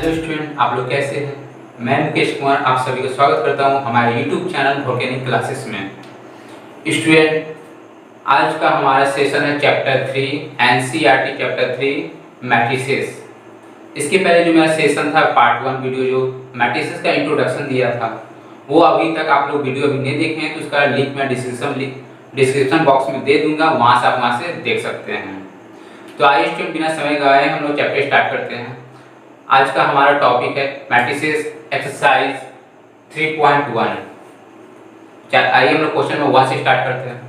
Hello student, आप लोग कैसे हैं। मैं मुकेश कुमार आप सभी का स्वागत करता हूं हमारे यूट्यूब चैनल वोल्केनिक क्लासेस में। स्टूडेंट, आज का हमारा सेशन है चैप्टर 3 एनसीईआरटी चैप्टर 3 मैट्रिसेस। इसके पहले जो मेरा सेशन था पार्ट 1 वीडियो जो मैट्रिसेस का इंट्रोडक्शन दिया था, वो अभी तक आप लोग वीडियो अभी नहीं देखे हैं तो उसका लिंक मैं डिस्क्रिप्शन बॉक्स में दे दूंगा, वहाँ से देख सकते हैं। तो आइए स्टूडेंट, बिना समय गवाए हम लोग चैप्टर स्टार्ट करते हैं। आज का हमारा टॉपिक है मैट्रिसेस एक्सरसाइज 3.1। आइए हम लोग क्वेश्चन नंबर 1 से स्टार्ट करते हैं।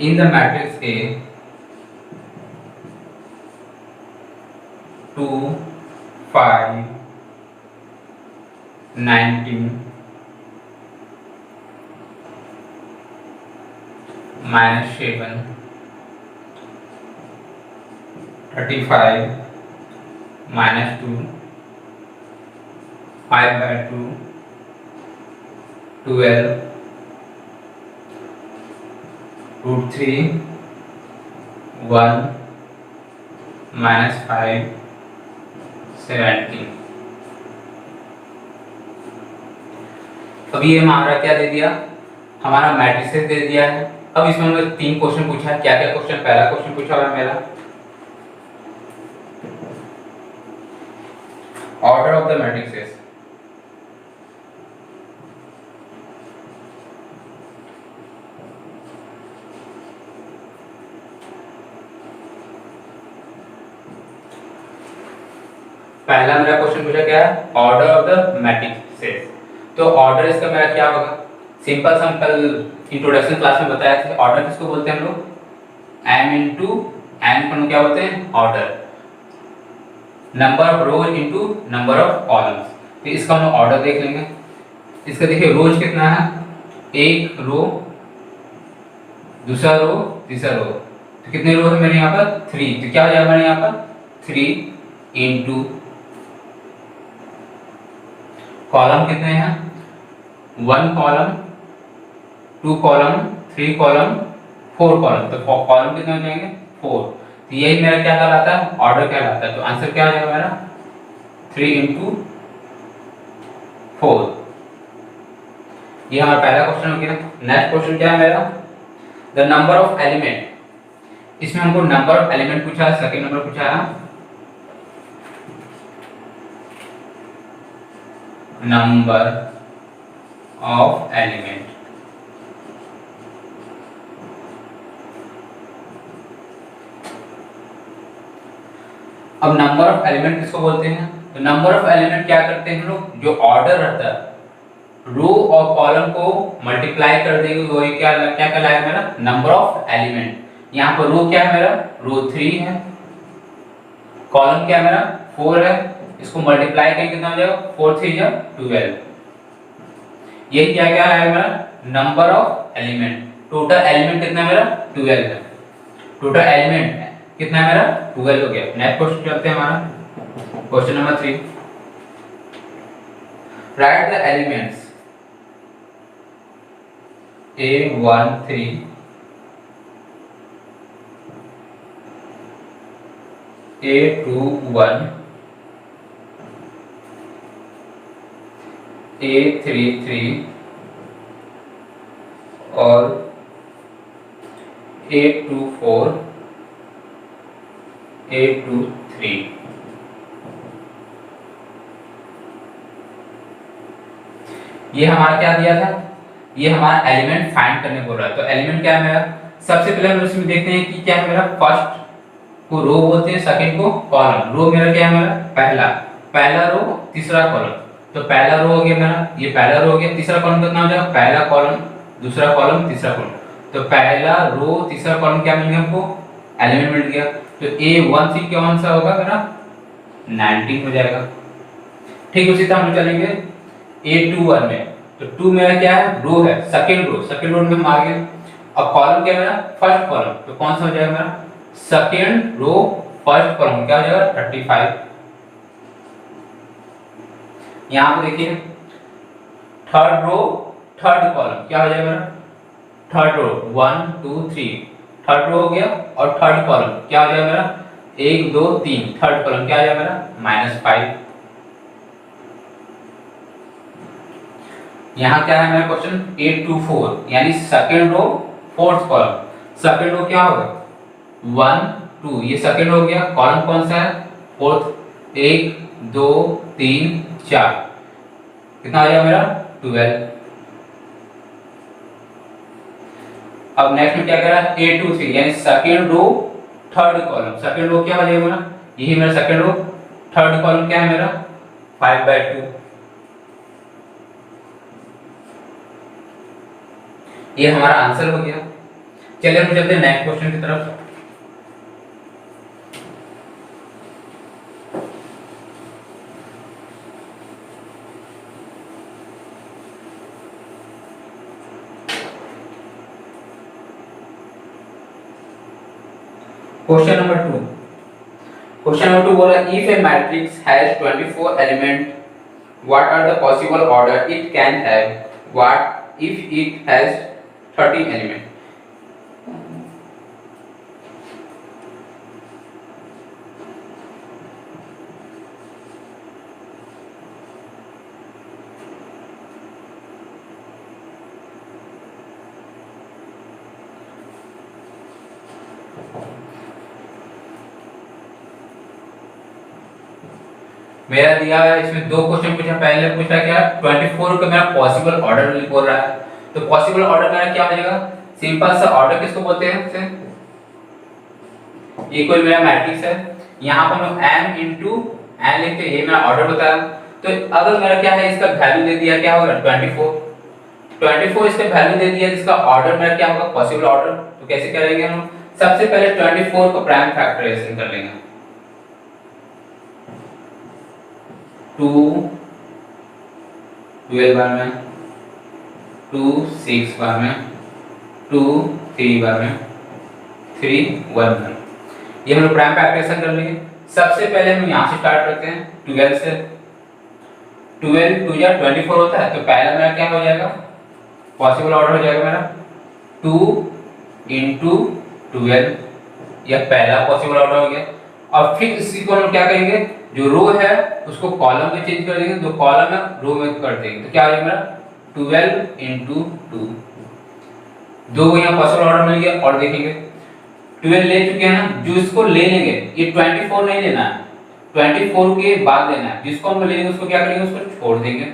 In the matrix A 2 5 19 -7 35 -2 5/2 12 √3 1 -5 17। अब ये हमारा क्या दे दिया, हमारा मैट्रिसेस दे दिया है। अब इसमें हमने 3 क्वेश्चन पूछा है। क्या क्या क्वेश्चन? पहला क्वेश्चन पूछा हुआ है मेरा ऑर्डर ऑफ द मैट्रिसेस। पहला मेरा क्वेश्चन पूछा क्या है, ऑर्डर ऑफ द मैट्रिसेस। तो ऑर्डर इसका मेरा क्या होगा, सिंपल सा हम कल इंट्रोडक्शन क्लास में बताया था। ऑर्डर किसको बोलते हैं हम लोग, m इंटू n को क्या बोलते हैं, order. Number of rose into number of columns. तो इसका हम लोग ऑर्डर देख लेंगे। इसका देखिए रोज कितना है, एक रो, दूसरा रो, तीसरा रो। तो कितने रो है मेरे यहाँ पर, 3। तो क्या हो जाएगा मेरे यहाँ पर 3 इंटू कॉलम कितने हैं, 1 कॉलम, 2 कॉलम, 3 कॉलम, 4 कॉलम। तो कॉलम कितने हो जाएंगे, 4। तो यही मेरा क्या कहलाता है, ऑर्डर कहलाता है। तो आंसर क्या हो जाएगा मेरा 3 इंटू 4। ये हमारा पहला क्वेश्चन हो गया। नेक्स्ट क्वेश्चन क्या है मेरा, द नंबर ऑफ एलिमेंट। इसमें हमको नंबर ऑफ एलिमेंट पूछा है, सेकंड नंबर पूछा है नंबर ऑफ एलिमेंट। अब नंबर ऑफ एलिमेंट किसको बोलते हैं, तो नंबर ऑफ एलिमेंट क्या करते हैं हम लोग, जो ऑर्डर रहता है रो और कॉलम को मल्टीप्लाई कर देंगे, वो क्या क्या कहलाएगा मेरा नंबर ऑफ एलिमेंट। यहाँ पर रो क्या है मेरा, रो 3 है, कॉलम क्या है मेरा 4 है। इसको मल्टीप्लाई करके कितना हो जाएगा, 4 3 जा 12। ये क्या क्या है मेरा number of element. Total element कितना मेरा 12 है। टोटल एलिमेंट कितना है मेरा 12 हो गया। नेक्स्ट क्वेश्चन चलते हैं हमारा question number 3। Right the elements A13 A21 A33 और A24 A23। ये हमारा क्या दिया था, ये हमारा एलिमेंट फाइंड करने बोल रहा है। तो एलिमेंट क्या है मेरा, सबसे पहले हम उसमें देखते हैं कि क्या है मेरा, फर्स्ट को रो बोलते हैं, सेकंड को कॉलम। रो मेरा क्या है मेरा पहला रो, तीसरा कॉलम। तो पहला रो हो गया मेरा, ये पहला रो हो गया। तीसरा कॉलम कितना हो जाएगा, पहला कॉलम, दूसरा कॉलम, तीसरा कॉलम। तो पहला रो तीसरा कॉलम क्या मिल गया हमको, एलिमेंट मिल गया। तो A13 कौन सा होगा मेरा 19 हो जाएगा। ठीक उसी तरह हम चलेंगे A21 में। तो 2 मेरा क्या है, रो है, सेकंड रो में हम आ गए। अब कॉलम क्या है मेरा, फर्स्ट कॉलम। तो कौन सा हो जाएगा मेरा सेकंड रो फर्स्ट कॉलम, क्या हो जाएगा 35। यहाँ पे देखिए थर्ड रो थर्ड कॉलम क्या हो जाएगा मेरा, थर्ड रो 1 2 3 थर्ड रो हो गया, और थर्ड कॉलम क्या हो जाएगा मेरा 1 2 3, थर्ड कॉलम क्या आ जाएगा मेरा -5। यहाँ क्या है मेरा क्वेश्चन 8 2 4 यानी second row fourth column. Second row क्या होगा 1 2, ये सेकंड हो गया। कॉलम कौन सा है फोर्थ, 1 2 3 4, कितना आ जाएगा मेरा 12। अब नेक्स्ट में क्या कह रहा है 8 2 3 यानी second row third column. Second row क्या हो जाएगा मेरा, यही मेरा सेकंड रो। थर्ड कॉलम क्या है मेरा 5/2। ये हमारा आंसर हो गया। चलिए हम चलते हैं नेक्स्ट क्वेश्चन की तरफ। Question number 2। क्वेश्चन नंबर 2 बोला if a matrix has 24 element what are the possible order it can have, what if it has 13 element. मेरा दिया है इसमें दो क्वेश्चन पूछा। पहले पूछा क्या 24 का मेरा पॉसिबल ऑर्डर बोल रहा है, तो पॉसिबल ऑर्डर मेरा क्या हो जाएगा, सिंपल सा ऑर्डर किसको बोलते हैं, ये कोई मेरा मैट्रिक्स है, यहाँ पर हम m into n लिखते हैं, ये मेरा ऑर्डर बताया। तो अगर मेरा क्या है इसका वैल्यू दे दिया क्या होगा 24 इसका वैल्यू दे दिया, जिसका ऑर्डर मेरा क्या होगा पॉसिबल ऑर्डर। तो कैसे करेंगे हम, सबसे पहले 24 को प्राइम फैक्टराइजेशन कर लेंगे। 2 12 बार में, 2 6 बार में, 2 3 बार में, 3 1 बार में, ये हम लोग प्राइम फैक्टराइजेशन कर लेंगे। सबसे पहले हम यहाँ से स्टार्ट करते हैं 12 से। 12 2 या 24 होता है, तो पहला मेरा क्या हो जाएगा पॉसिबल ऑर्डर हो जाएगा मेरा 2 into 12, यह पहला पॉसिबल ऑर्डर हो गया। और फिर इसी को हम क्या करेंगे, जो रो है उसको कॉलम में चेंज कर देंगे, जो कॉलम है रो में कर देंगे। तो क्या हो जाएगा मेरा 12 into 2, दो यहाँ पॉसिबल ऑर्डर मिल गया। और देखेंगे 12 ले चुके हैं ना, जो इसको ले लेंगे ये 24 नहीं लेना है, 24 के बाद लेना है। जिसको हम ले लेंगे उसको क्या करेंगे, उसको छोड़ देंगे।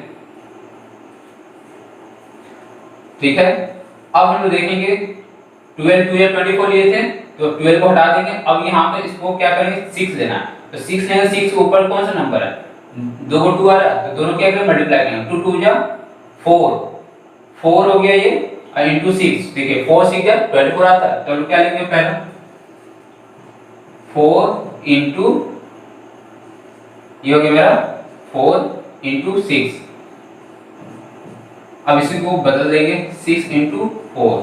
ठीक है, अब हम लोग देखेंगे 12 2 या 24 लिए थे, तो 12 को हटा देंगे। अब यहाँ पे इसको क्या करेंगे 6 लेना है, तो 6 लेंगे। 6 के ऊपर कौन सा नंबर है, दो को 2 आ रहा है, तो दोनों क्या करेंगे मल्टीप्लाई करेंगे। 2 2 जा 4 हो गया ये, और इंटू 6, देखिए 4 6 जा 24 आता है। तो क्या लेंगे पहला 4 इंटू, ये हो गया मेरा 4 इंटू 6। अब इसी को बदल देंगे 6 इंटू 4,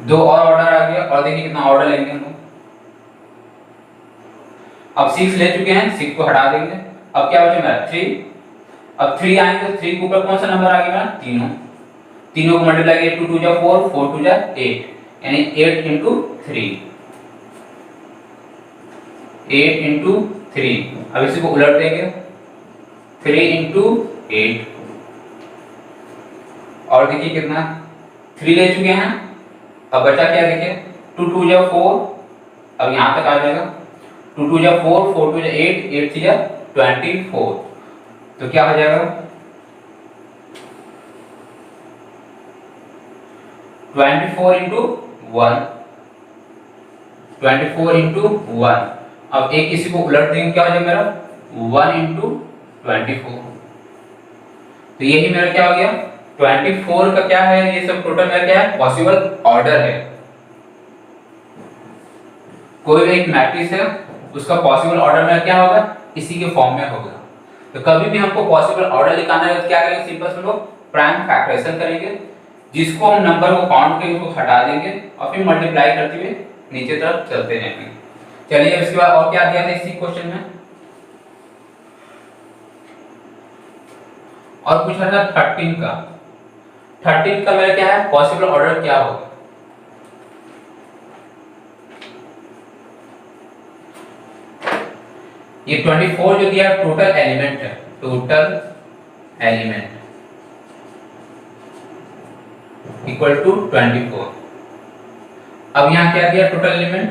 दो और ऑर्डर आ गया। और देखिए कितना ऑर्डर लेंगे हम लोग। अब 6 ले चुके हैं, 6 को हटा देंगे। अब क्या बचा मेरा 3। अब 3 आएंगे तो 3 के ऊपर कौन सा नंबर आ गया मेरा, तीनों को मल्टीप्लाई करें, 2 2 जा 4 4 2 जा 8, यानी 8 इंटू 3, 8 इंटू 3। अब इसी को उलट देंगे 3 इंटू 8, और देखिए कितना 3 ले चुके हैं। अब बचा क्या देखिए 2 2 जा 4, अब यहाँ तक आ जाएगा 2 2 जा 4 4 2 जा 8 8 3 जा 24। तो क्या हो जाएगा 24 इंटू 1, 24 इंटू 1। अब एक इसी को उलट देंगे, क्या हो जाएगा मेरा 1 इंटू 24। तो यही मेरा क्या हो गया 24 का क्या है, ये सब टोटल मेरा क्या है पॉसिबल ऑर्डर है। कोई भी एक मैट्रिक्स है उसका पॉसिबल ऑर्डर में क्या होगा, इसी के फॉर्म में होगा। तो कभी भी हमको पॉसिबल ऑर्डर निकालना है तो क्या करेंगे, सिंपल से लोग प्राइम फैक्टराइजेशन करेंगे, जिसको हम नंबर को काउंट करके उसको हटा देंगे और फिर मल्टीप्लाई करते हुए नीचे तरफ चलते रहेंगे। चलिए इसके बाद और क्या दिया था इसी क्वेश्चन में, और पूछा था 13 का। 13 का मेरा क्या है पॉसिबल ऑर्डर क्या होगा। ये 24 जो दिया टोटल एलिमेंट है, टोटल एलिमेंट इक्वल टू 24। अब यहाँ क्या दिया टोटल एलिमेंट,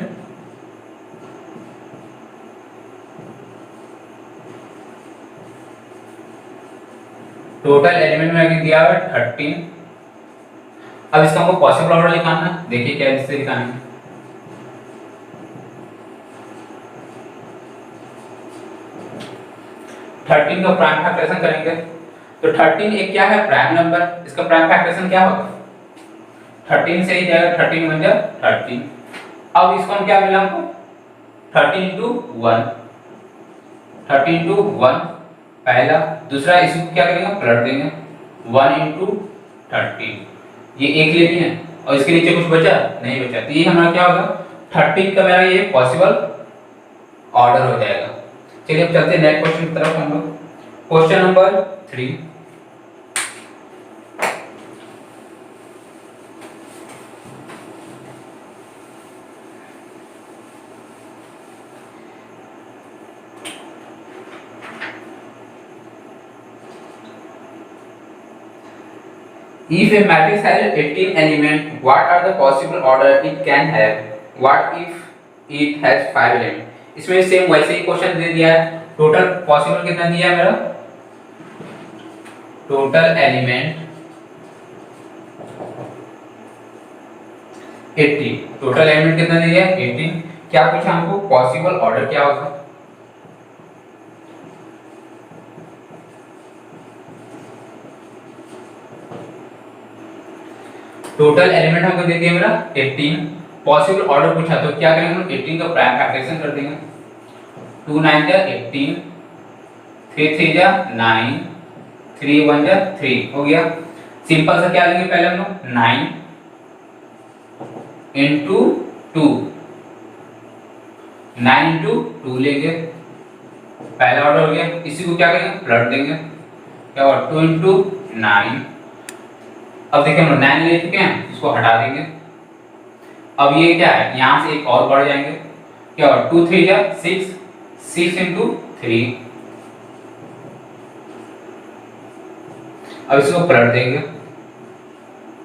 टोटल एलिमेंट में दिया हुआ 13। अब इसका हमको पॉसिबल ऑर्डर निकालना है, देखिए क्या इससे निकालना है। थर्टीन का प्राइम फैक्टराइजेशन करेंगे तो 13 एक क्या है प्राइम नंबर, इसका प्राइम फैक्टराइजेशन क्या होगा 13 से ही जाएगा, 13 बन जाए 13। अब इसको हम क्या मिला हमको 13 into 1, 13 into 1 पहला, दूसरा इसको क्या करेंगे पलट देंगे 1 into 13, ये एक ले लिए और इसके नीचे कुछ बचा नहीं बचा, तो ये हमारा क्या होगा 13 का मेरा ये पॉसिबल ऑर्डर हो जाएगा। चलिए अब चलते हैं नेक्स्ट क्वेश्चन की तरफ हम लोग। Question number 3, if a matrix has 18 elements, what are the possible order it can have? What if it has 5 elements? इसमें सेम वैसे ही क्वेश्चन दे दिया है, टोटल पॉसिबल कितना दिया है मेरा, टोटल एलिमेंट 18, टोटल एलिमेंट कितना दिया है 18। क्या पूछा हमको पॉसिबल ऑर्डर क्या होगा, टोटल एलिमेंट हमको दे दिया मेरा 18, पॉसिबल ऑर्डर पूछा तो क्या करेंगे हम 18 का प्राइम फैक्टराइजेशन कर देंगे, 2 9 जा 18, 3 3 जा 9, 3 1 जा 3 हो गया। सिंपल सा क्या लेंगे पहले हम लोग 9 into 2, 9 into 2 लेंगे, पहला ऑर्डर हो गया। इसी को क्या करेंगे पलट देंगे, क्या होगा 2 into 9। अब देखिए हम 9 ले चुके हैं, इसको हटा देंगे। अब ये क्या है यहाँ से एक और बढ़ जाएंगे, क्या होगा 2 3 जा 6, 6 into 3। अब इसको पलट देंगे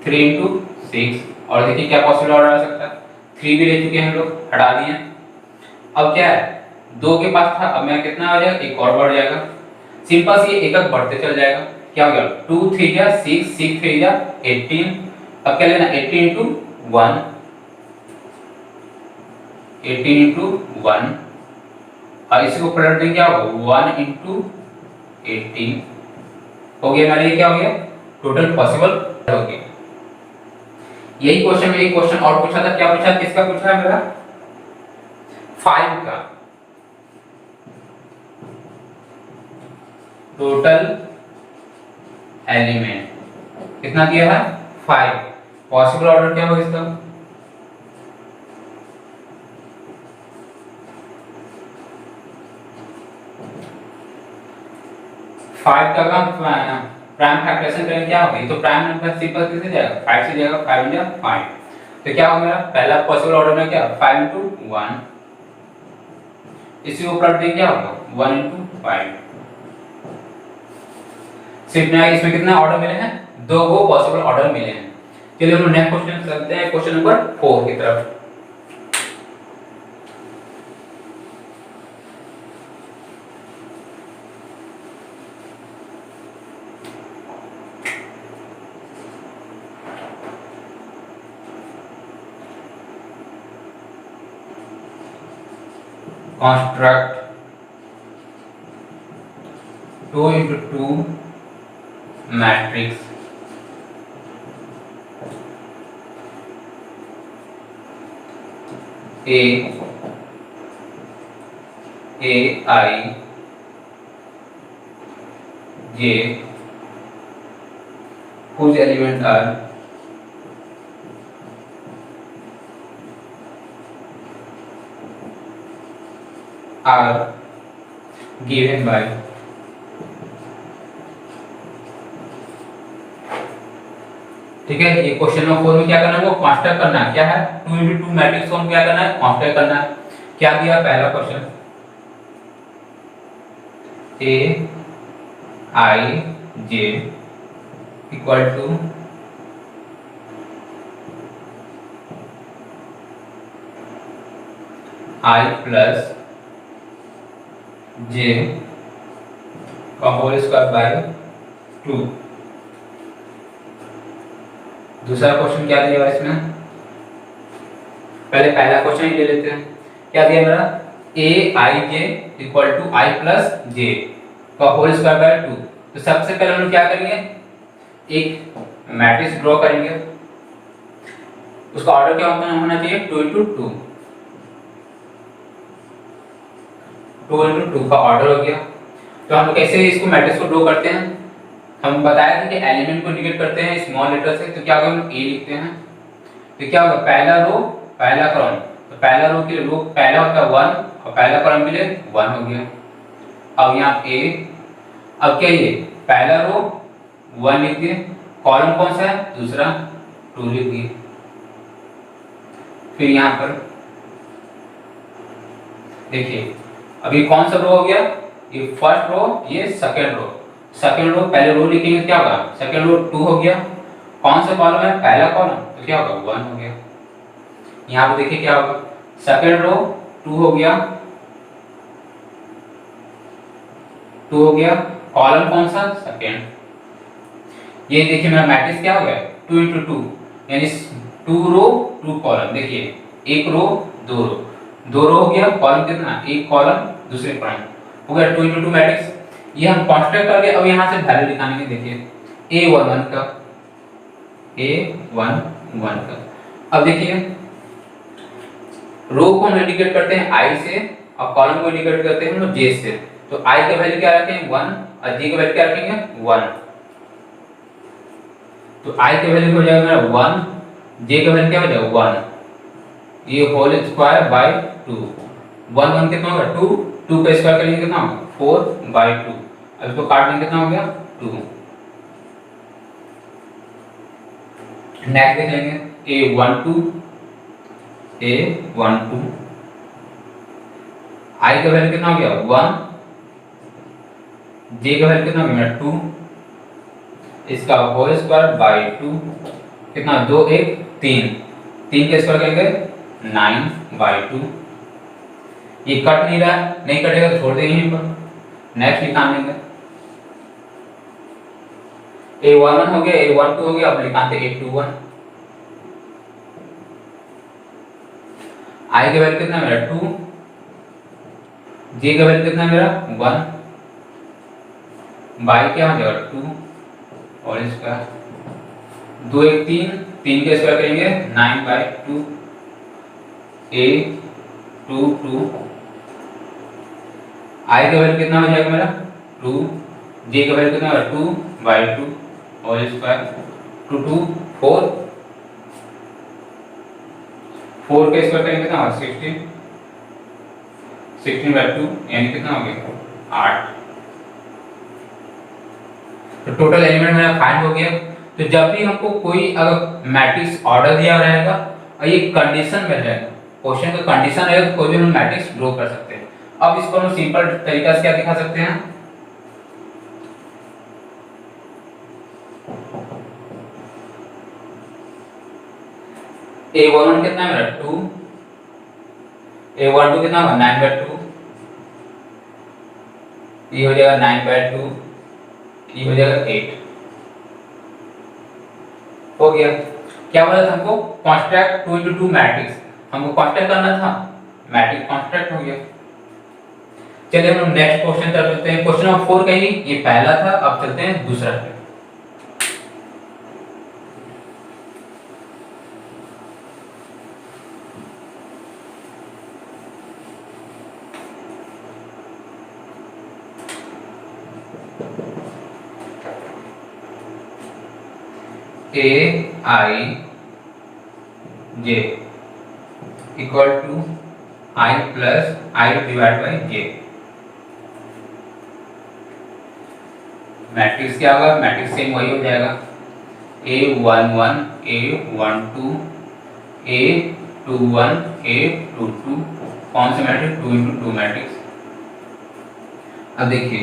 3 into 6 और देखिए क्या पॉसिबल ऑर्डर आ सकता है, 3 भी ले चुके हैं हम लोग, हटा दिए। अब क्या है 2 के पास था, अब मेरा कितना आ जाएगा एक और बढ़ जाएगा। सिंपल से एक एक बढ़ते चल जाएगा, क्या हो गया 2 3 जा 6, 6 3 जा 18। अब क्या लेना 18 into 1, 18 into 1 और इसी को पलट देंगे क्या होगा 1 into 18 हो गया मेरा, ये क्या हो गया टोटल पॉसिबल हो गया। यही क्वेश्चन में एक क्वेश्चन और पूछा था, क्या पूछा किसका पूछा है मेरा 5 का, टोटल एलिमेंट कितना दिया है 5, पॉसिबल ऑर्डर क्या होगा इसका, फाइव का काम प्राइम फैक्टराइजेशन करेंगे क्या होगा, ये तो प्राइम नंबर सिंपल कैसे जाएगा 5 से जाएगा 5 इंटू 5, तो क्या होगा मेरा पहला पॉसिबल ऑर्डर में क्या 5 into 1, इसी को पलट देंगे क्या होगा 1 into 5। सिर्फ में इसमें कितना ऑर्डर मिले हैं 2 को पॉसिबल ऑर्डर मिले हैं। चलिए हम नेक्स्ट क्वेश्चन करते हैं, क्वेश्चन नंबर 4 की तरफ। Construct 2 into 2 matrix A I J whose elements are given by ठीक है। ये क्वेश्चन नंबर 4 में क्या करना है वो कंस्ट्रक्ट करना है, क्या है 2 into 2 मैट्रिक्स को हम क्या करना है कंस्ट्रक्ट करना है। क्या दिया पहला question A I J equal to I plus J का होल स्क्वायर बाय 2। दूसरा क्वेश्चन क्या दिया है इसमें, पहले पहला क्वेश्चन ही ले लेते हैं। क्या दिया मेरा, ए I J equal to I plus J का होल स्क्वायर बाय 2। तो सबसे पहले हम लोग क्या करेंगे, एक मैट्रिक्स ड्रॉ करेंगे। उसका ऑर्डर क्या होना चाहिए, 2 into 2, 2 into 2 का ऑर्डर हो गया। तो हम कैसे इसको मैट्रिक्स को ड्रॉ करते हैं, हम बताया था कि एलिमेंट को इंडिकेट करते हैं स्मॉल लेटर से। तो क्या होगा, हम ए लिखते हैं। तो क्या होगा, पहला रो पहला कॉलम, तो पहला रो के लिए रो पहला होता है 1 और पहला कॉलम के लिए 1 हो गया। अब यहाँ ए, अब क्या ये पहला रो 1 लिख दिए, कॉलम कौन सा है, दूसरा 2 लिख दिए। फिर यहाँ पर देखिए, अभी कौन सा रो हो गया, ये फर्स्ट रो, ये सेकंड रो। सेकंड रो पहले रो लिखेंगे, क्या होगा, सेकंड रो 2 हो गया। कौन सा कॉलम है, पहला कॉलम, तो क्या होगा 1 हो गया। यहाँ पे देखिए क्या होगा, सेकंड रो 2 हो गया, 2 हो गया, कॉलम कौन सा, सेकंड। ये देखिए मेरा मैट्रिक्स क्या हो गया, 2 into 2 यानी 2 रो 2 कॉलम। देखिए एक रो 2 रो, 2 रो हो गया, कॉलम कितना, एक कॉलम दूसरे कॉलम हो गया, 2 into 2 मैट्रिक्स। ये हम कंस्ट्रक्ट करके अब यहाँ से वैल्यू निकालेंगे। देखिए A11 का, A11 का, अब देखिए रो को हम इंडिकेट करते हैं I से और कॉलम को इंडिकेट करते हैं हम लोग J से। तो I का वैल्यू क्या रखेंगे 1 और J का वैल्यू क्या रखेंगे 1। तो I का वैल्यू हो जाएगा मेरा 1, J का वैल्यू क्या हो जाएगा 1, ये होल स्क्वायर बाय 2। 1 1 कितना होगा 2, 2 का स्क्वायर करेंगे कितना होगा 4/2। अब इसको काट देंगे कितना हो गया 2। नेक्स्ट देख लेंगे A12, A12 I का वैल्यू कितना हो गया 1, J का वैल्यू कितना हो गया 2, इसका होल स्क्वायर बाय 2 कितना 2 1 3, 3 का स्क्वायर करेंगे 9/2। ये कट नहीं रहा, नहीं कटेगा तो छोड़ देंगे यहीं पर। नेक्स्ट निकाल लेंगे, A11 हो गया, A12 हो गया, अब निकालते A21। I का वैल्यू कितना मेरा 2, J का वैल्यू कितना मेरा 1, बाई क्या हो जाएगा 2 और इसका 2 1 3, 3 का स्क्वायर करेंगे 9/2, A22। I का वैल्यू कितना हो जाएगा मेरा 2, J का वैल्यू कितना होगा 2/2 और स्क्वायर 2 2 4, 4 का स्क्वायर करेंगे कितना होगा 16, 16/2 यानी कितना हो गया 8। तो टोटल एलिमेंट मेरा फाइंड हो गया। तो जब भी हमको कोई अगर मैट्रिक्स ऑर्डर दिया रहेगा और ये कंडीशन में रहेगा, क्वेश्चन का कंडीशन रहेगा, तो कोई भी हम मैट्रिक्स ड्रॉ कर सकते हैं। अब इसको हम सिंपल तरीका से क्या दिखा सकते हैं, A11 कितना है मेरा 2, A12 कितना होगा 9/2, ये हो जाएगा 9/2, ये हो जाएगा 8। हो गया। क्या बोला था हमको, कंस्ट्रक्ट 2 into 2 मैट्रिक्स, हमको कंस्ट्रक्ट करना था, मैट्रिक्स कंस्ट्रक्ट हो गया। चलिए हम नेक्स्ट क्वेश्चन चलते हैं। क्वेश्चन नंबर 4 का ही ये पहला था, अब चलते हैं दूसरा पे। AI J equal to I plus I divide by J। Matrix क्या होगा, मैट्रिक्स सेम वही हो जाएगा, A11 A12 A21 A22, कौन से मैट्रिक्स 2 into 2 मैट्रिक्स। अब देखिए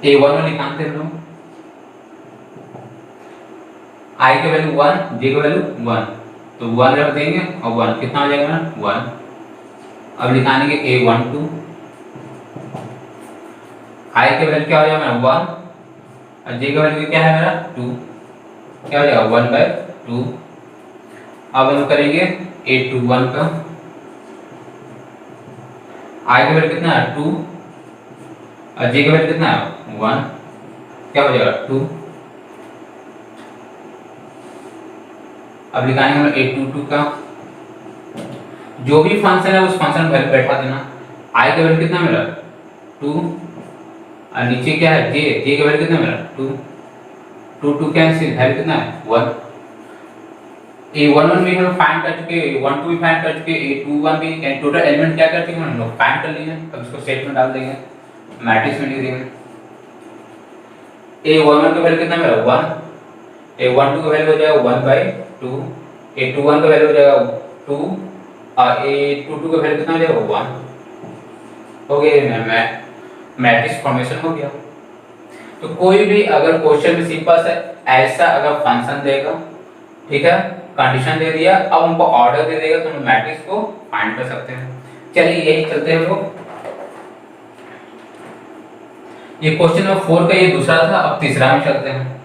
A1 में निकालते हैं हम लोग, I के वैल्यू 1, J के वैल्यू 1, तो 1 रख देंगे और 1 कितना हो जाएगा ना 1। अब निकालेंगे A12, I के वैल्यू क्या हो जाएगा मेरा 1 और J का वैल्यू क्या है मेरा 2, क्या हो जाएगा 1/2। अब हम करेंगे A21 का, I का वैल्यू कितना है 2 और J का वैल्यू कितना है 1, क्या हो जाएगा 2। अब निकालेंगे हम A22 का, जो भी फंक्शन है उस फंक्शन में वैल्यू बैठा देना। I का वैल्यू कितना मेरा 2 और नीचे क्या है J का वैल्यू कितना मेरा 2, 2 कैंसिल, वैल्यू कितना है 1। A11 भी हम फाइंड कर चुके, A12 भी फाइंड कर चुके, A21 भी, टोटल एलिमेंट क्या कर चुके हम लोग फाइंड कर लिए। अब इसको सेट में डाल देंगे, मैट्रिक्स में लिख देंगे। A11 का वैल्यू कितना मेरा 1, A12 का वैल्यू हो जाएगा 1/2, A21 का वैल्यू हो जाएगा 2 और A22 का वैल्यू कितना हो जाएगा 1। हो गया मैट्रिक्स फॉर्मेशन हो गया। तो कोई भी अगर क्वेश्चन में सिंपल सा ऐसा अगर फंक्शन देगा, ठीक है, कंडीशन दे दिया, अब हमको ऑर्डर दे देगा तो हम मैट्रिक्स को फाइंड कर सकते हैं। चलिए यही चलते हैं लोग। ये क्वेश्चन नंबर 4 का ये दूसरा था, अब तीसरा में चलते हैं।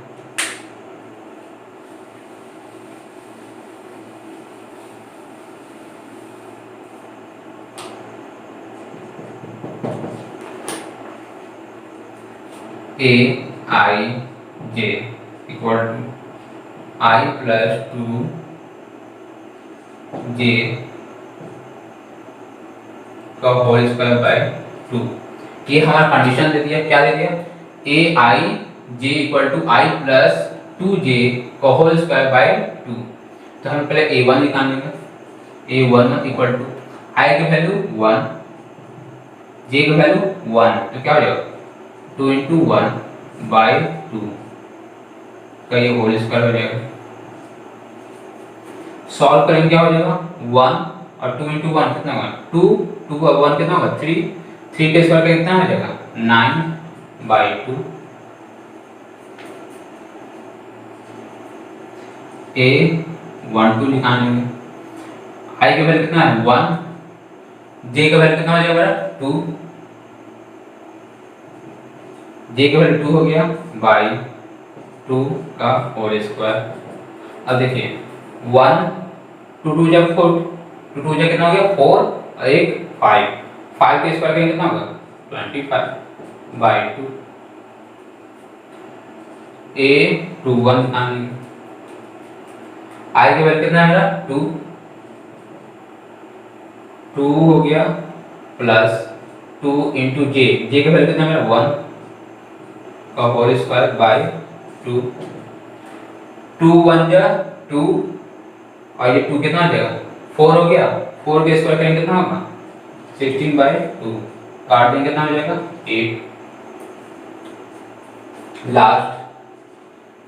Aij equal to I plus 2j का होल स्क्वायर बाय 2। ये हमारा कंडीशन दे दिया, क्या दे दिया Aij equal to I plus 2j का होल स्क्वायर बाय 2। तो हम पहले A1 निकालेंगे, A11 इक्वल टू I की वैल्यू 1, J की वैल्यू 1, तो क्या हो जाएगा 2 × 1/2 का ये होल स्क्वायर हो जाएगा। सॉल्व करेंगे क्या हो जाएगा 1 और 2 × 1 कितना होगा 2, 2 और 1 कितना होगा 3, 3 के स्क्वायर का कितना हो जाएगा 9/2। A12 निकालेंगे, I का वैल्यू कितना है 1, J का वैल्यू कितना हो जाएगा 2, J का वैल्यू 2 हो गया बाई 2 का होल स्क्वायर। अब देखिए 1 2 2 जब 4, 2 2 कितना हो गया 4 और एक 5, 5 के स्क्वायर का कितना होगा 25/2। A21 निकालेंगे, I का वैल्यू कितना है मेरा 2, 2 हो गया प्लस 2 × J का वैल्यू कितना है मेरा 1 का होल स्क्वायर बाय 2, 2 1 जा 2 और ये 2 कितना हो जाएगा 4 हो गया, 4 के स्क्वायर करेंगे कितना होगा 16/2, काट देंगे कितना हो जाएगा 8। लास्ट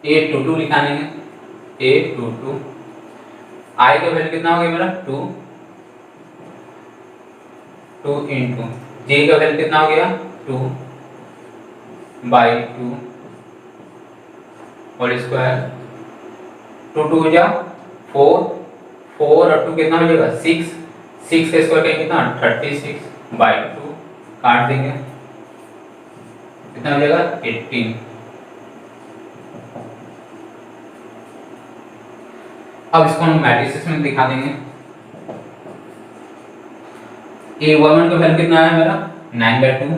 A22 निकालेंगे, A22 I का वैल्यू कितना हो गया मेरा 2, 2 × J का वैल्यू कितना हो गया 2/2 होल स्क्वायर, 2 2 जा 4, 4 और 2 कितना हो जाएगा 6, 6 का स्क्वायर करेंगे कितना 36/2, काट देंगे कितना हो जाएगा 18। अब इसको हम मैट्रिसेस में दिखा देंगे। A11 का वैल्यू कितना है मेरा 9/2,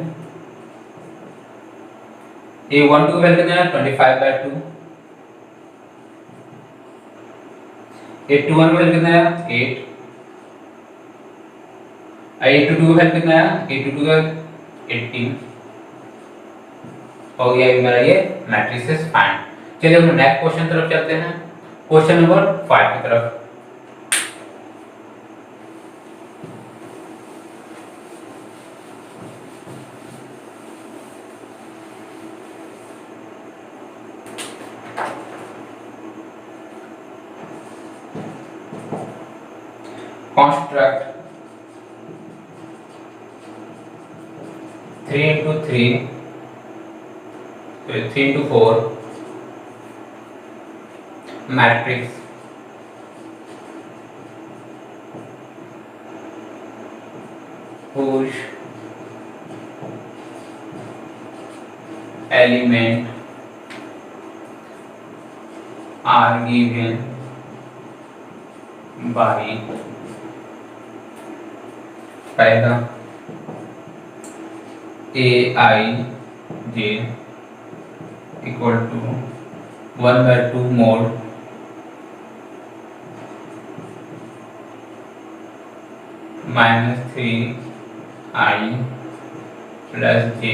A12 का वैल्यू कितना है 25/2, A21 का वैल्यू कितना है 8, A22 का वैल्यू कितना है A22 का 18। हो गया मेरा ये मैट्रिसेस फाइंड। चलिए हम नेक्स्ट क्वेश्चन तरफ चलते हैं, क्वेश्चन नंबर 5 की तरफ। Construct 3 × 3 तो 3 into 4 matrix whose element are given by पहला Aij equal to 1/2 mod -3i plus j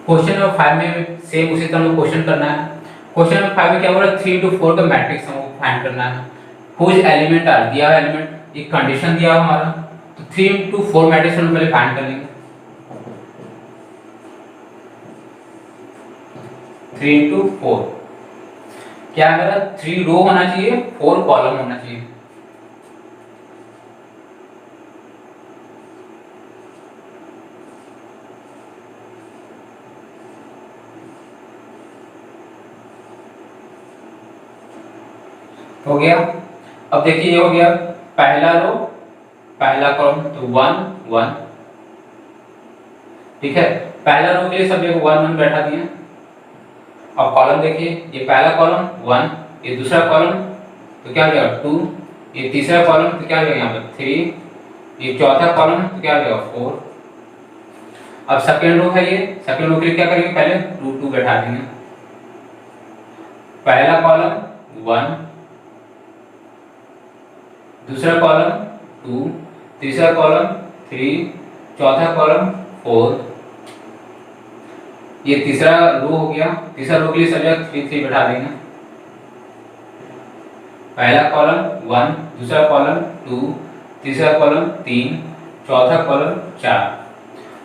question number 5 में सेम उसी तरह क्वेश्चन करना है। क्वेश्चन नंबर 5 में क्या बोला 3 into 4 का मैट्रिक्स हमको फाइंड करना है। हुज एलिमेंट आर दिया हुआ एलिमेंट एक कंडीशन दिया हुआ हमारा, तो 3 into 4 मैट्रिक्स हम पहले फाइंड कर लेंगे। 3 into 4 क्या मेरा 3 रो होना चाहिए 4 कॉलम होना चाहिए। हो गया। अब देखिए ये हो गया पहला रो पहला कॉलम, तो 1 1 ठीक है। पहला रो के लिए सब जगह 1 1 बैठा दिए। अब कॉलम देखिए ये पहला कॉलम 1, ये दूसरा कॉलम तो क्या हो जाएगा 2, ये तीसरा कॉलम तो क्या हो जाएगा यहाँ पर 3, ये चौथा कॉलम तो क्या हो जाएगा 4। अब सेकंड रो है, ये सेकंड रो के लिए क्या करेंगे पहले 2 2 बैठा देंगे। पहला कॉलम 1, दूसरा कॉलम 2, तीसरा कॉलम 3, चौथा कॉलम 4, ये तीसरा रो हो गया। तीसरा रो के लिए सब जगह 3 3 बैठा देंगे। पहला कॉलम 1, दूसरा कॉलम 2, तीसरा कॉलम 3, चौथा कॉलम 4।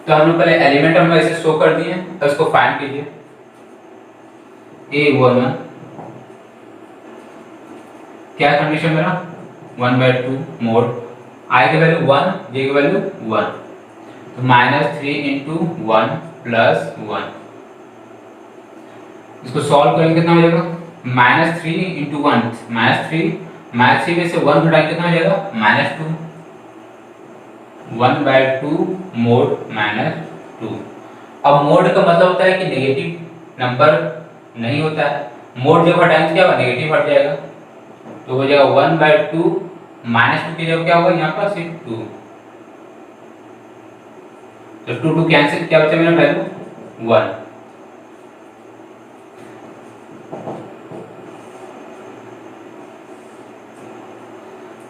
तो हम लोग पहले एलिमेंट हम ऐसे शो कर दिए, तो इसको फाइंड कीजिए। A11 क्या कंडीशन मेरा 1/2 मोड I की वैल्यू 1 J की वैल्यू 1, तो -3 into 1 plus 1। इसको सॉल्व करेंगे कितना हो जाएगा -3 into 1 -3 में से 1 घटाएंगे कितना हो जाएगा -2 1/2 मोड -2। अब मोड का मतलब होता है कि नेगेटिव नंबर नहीं होता है। मोड जब हटाएंगे क्या होगा नेगेटिव हट जाएगा, तो हो जाएगा 1/2 -2 की जगह क्या होगा यहाँ पर सिर्फ 2, तो 2 2 कैंसिल, क्या बचा मेरा वैल्यू 1।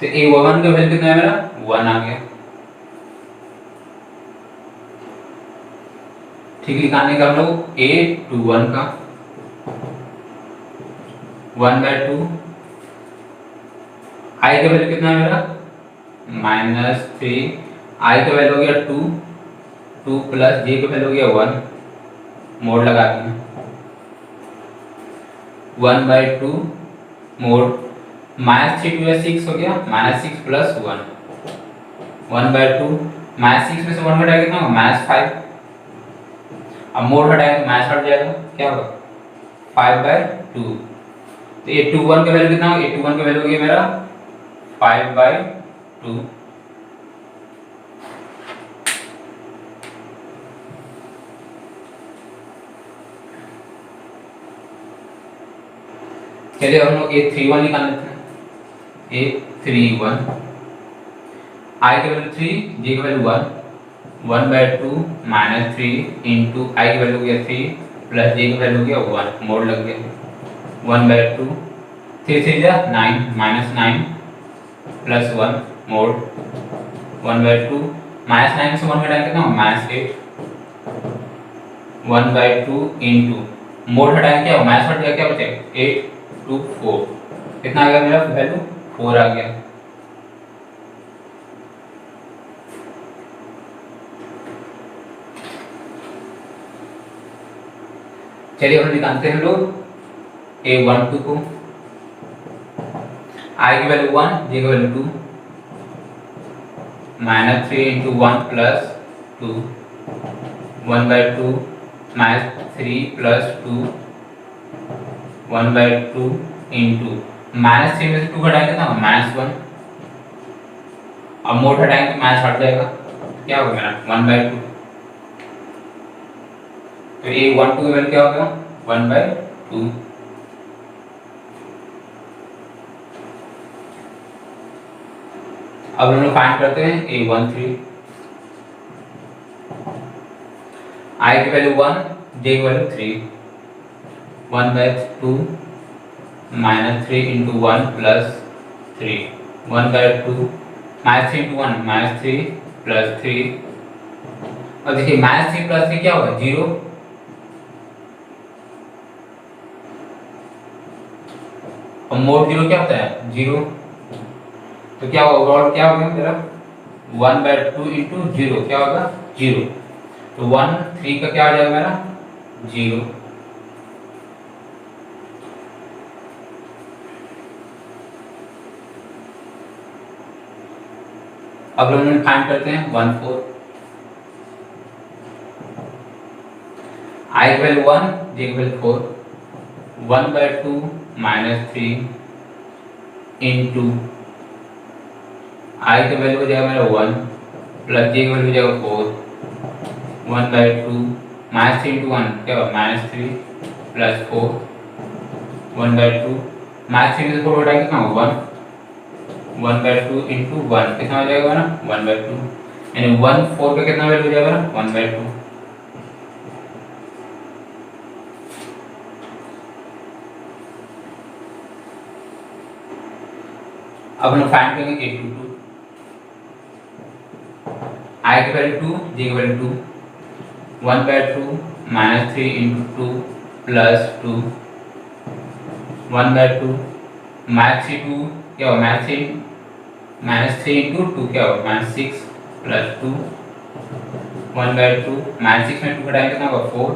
तो A11 का वैल्यू कितना है मेरा 1 आ गया। ठीक निकालने का हम लोग A21 का 1/2 I का वैल्यू कितना है मेरा -3, I का वैल्यू हो गया 2 2 प्लस J का वैल्यू हो गया 1, मोड लगा दिए 1/2 मोड -3 2 6 हो गया, -6 प्लस 1 1/2 -6 में से 1 घटाएगा कितना होगा -5। अब मोड हटाएंगे तो माइनस हट जाएगा, क्या होगा 5/2। तो A21 का वैल्यू कितना होगा A21 का वैल्यू हो गया मेरा 5/2। चलिए हम लोग A31 निकाल लेते हैं। A31 I की वैल्यू 3 J की वैल्यू 1 1/2 -3 इंटू I की वैल्यू हो गया 3 प्लस J की वैल्यू हो गया 1, मोड लग गया 1/2 3 3 जा 9 -9 प्लस 1 मोड 1/2 -9 में से 1 घटाएंगे कितना -8 1/2 इंटू मोड हटाएंगे क्या माइनस हट गया, क्या बचेगा 8 2 4, कितना आ गया मेरा वैल्यू 4 आ गया। चलिए हम निकालते हैं लोग A12 को। I की वैल्यू 1 J की वैल्यू 2 -3 इंटू 1 प्लस 2 2, 1/2 -3 + 2, 1/2 इंटू -3 में से 2 घटाएंगे ना -1, अब मोड हटाएंगे तो माइनस हट जाएगा, क्या होगा मेरा 1/2, तो ये 1 2 का वैल्यू क्या होगा 1/2। अब हम लोग फाइंड करते हैं A13, I की वैल्यू 1, J की वैल्यू 3, 1/2 -3 इंटू 1 + 3, 1/2 -3 इंटू 1 -3 + 3, और देखिए -3 + 3 क्या होगा 0, और मोड 0 क्या होता है 0, तो क्या होगा ओवरऑल क्या होगा मेरा 1/2 इंटू 0 क्या होगा 0, तो 1 3 का क्या आ जाएगा मेरा 0। अब हम लोग फाइंड करते हैं 14, I की वैल्यू 1, J की वैल्यू 4, 1/2 -3 इंटू I की वैल्यू हो जाएगा मेरा 1 प्लस J की वैल्यू हो जाएगा 4, 1/2 -3 इंटू 1 क्या होगा -3 + 4, 1/2 -3 में से 4 हटाएंगे कितना होगा 1, 1/2 इंटू 1 कितना हो जाएगा ना 1/2, यानी 1 4 का कितना वैल्यू हो जाएगा ना 1/2। अब हम फाइंड करेंगे A22, I की वैल्यू 2, J की वैल्यू 2, 1/2 -3 इंटू 2 + 2, 1/2 -3 2 क्या होगा -3 इंटू 2 क्या होगा -6 + 2, 1/2 -6 में 2 घटाएंगे कितना होगा 4,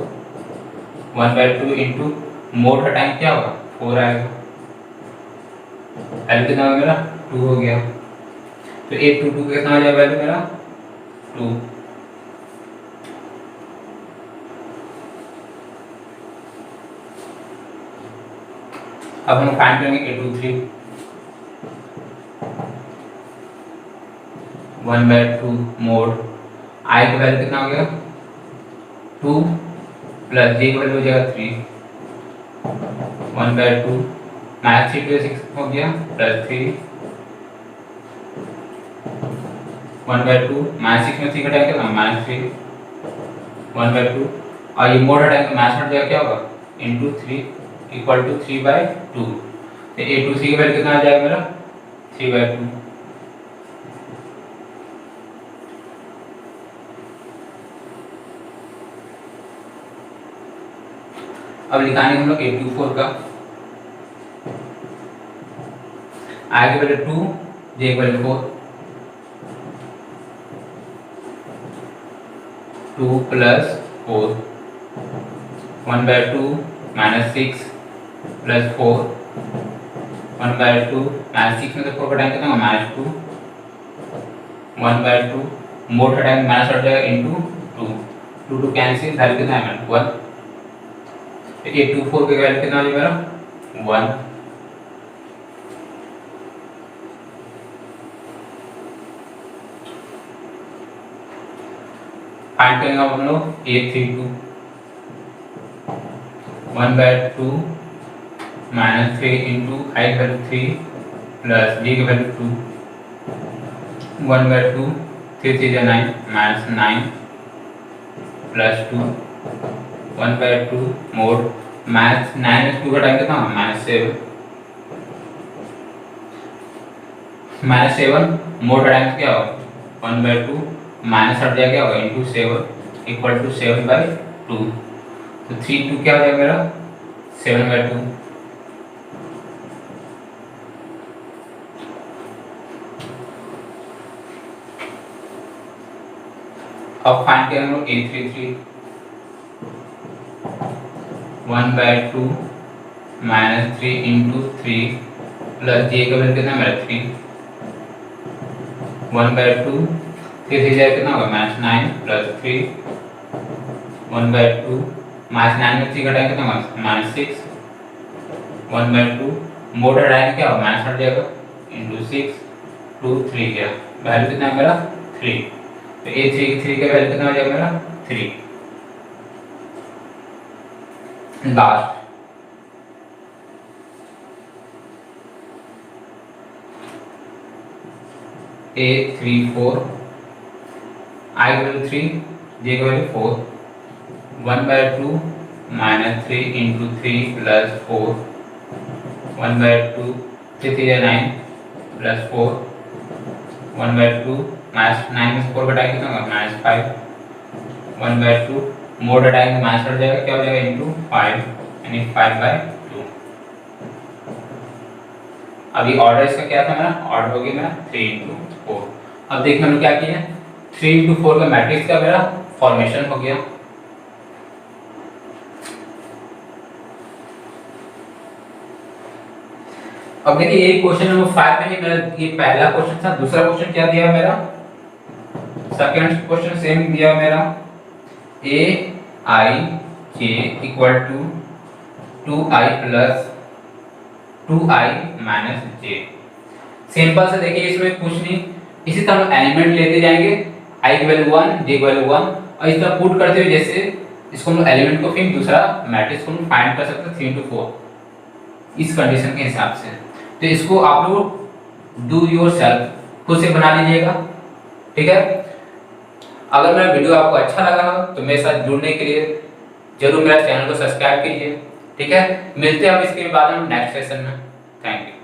1/2 इंटू मोड हटाएंगे क्या होगा 4 आएगा, वैल्यू कितना हो गया मेरा 2 हो गया, तो A22 कितना हो जाएगा वैल्यू मेरा 2। अब हम फाइंड करेंगे A23, 1/2 मोड I का वैल्यू कितना हो गया 2 प्लस J का वैल्यू हो जाएगा 3, 1/2 -3 2 6 हो गया + 3, 1/2 -6 में 3 घटाएंगे ना -3, 1/2 और ये मोड हटाएंगे माइनस हट जाएगा क्या होगा इंटू 3 इक्वल टू 3/2, तो A23 का वैल्यू कितना आ जाएगा मेरा 3/2। अब लिखाएंगे हम लोग A24 का, I की वैल्यू 2, J की वैल्यू 4, 2 + 4, 1/2 -6 + 4, 1/2 -6 में से 4 घटाएंगे कितना होगा -2, 1/2 मोड हटाएंगे माइनस हट जाएगा इंटू 2, 2 2 कैंसिल वैल्यू कितना है 1, तो A24 का वैल्यू कितना हो जाएगा मेरा 1। फाइंड करेंगे हम लोग A32, 1/2 -3 इंटू I की वैल्यू 3 प्लस J की वैल्यू 2, 1/2 3 3 9 -9 + 2, 1/2 मोड -9 में 2 घटाएंगे कितना -7, -7 मोड हटाएंगे क्या होगा 1/2 माइनस हट जाएगा क्या होगा इंटू 7 इक्वल टू 7/2, तो 3 2 क्या हो जाएगा मेरा 7/2। अब फाइंड करेंगे हम लोग A33, 1/2 -3 इंटू 3 प्लस J का वैल्यू कितना मेरा 3, 1/2 3 3 जाए कितना होगा -9 प्लस 3 1/2 -9 में 3 घटाएंगे कितना होगा -6 1/2 मोड हटाएंगे क्या होगा माइनस हट जाएगा इंटू 6 2 3 क्या वैल्यू कितना है मेरा 3। तो ए 3 का वैल्यू कितना हो जाएगा मेरा 3। लास्ट a 3 4 I का वैल्यू 3 j का वैल्यू 4 1/2 -3 इंटू 3 प्लस 4 1/2 3 3 9 प्लस 4 1/2 -9 में से 4 घटाएंगे कितना होगा -5 1/2 मोड हटाएंगे माइनस हट जाएगा क्या हो जाएगा इंटू 5 यानी 5/2। अभी ऑर्डर इसका क्या था मेरा ऑर्डर हो गया मेरा 3 इंटू 4। अब देखिए हमने क्या किया 3 इंटू 4 का मैट्रिक्स का मेरा फॉर्मेशन हो गया। अब देखिए ये क्वेश्चन नंबर 5 में ही मेरा ये पहला क्वेश्चन था। दूसरा क्वेश्चन क्या दिया मेरा सेकंड क्वेश्चन सेम दिया मेरा a I j equal to 2i plus 2i minus j। Simple से देखिए इसमें कुछ नहीं, इसी तरह हम एलिमेंट लेते जाएंगे i की वैल्यू 1 j की वैल्यू 1 और इस तरह पुट करते हुए जैसे इसको हम एलिमेंट को फिर दूसरा मैट्रिक्स को हम फाइंड कर सकते हैं 3 इंटू 4 इस कंडीशन के हिसाब से। तो इसको आप लोग डू योरसेल्फ खुद से बना लीजिएगा, ठीक है। अगर मेरा वीडियो आपको अच्छा लगा हो तो मेरे साथ जुड़ने के लिए जरूर मेरा चैनल को सब्सक्राइब कीजिए, ठीक है। मिलते हैं अब इसके बाद हम नेक्स्ट सेशन में। Thank you.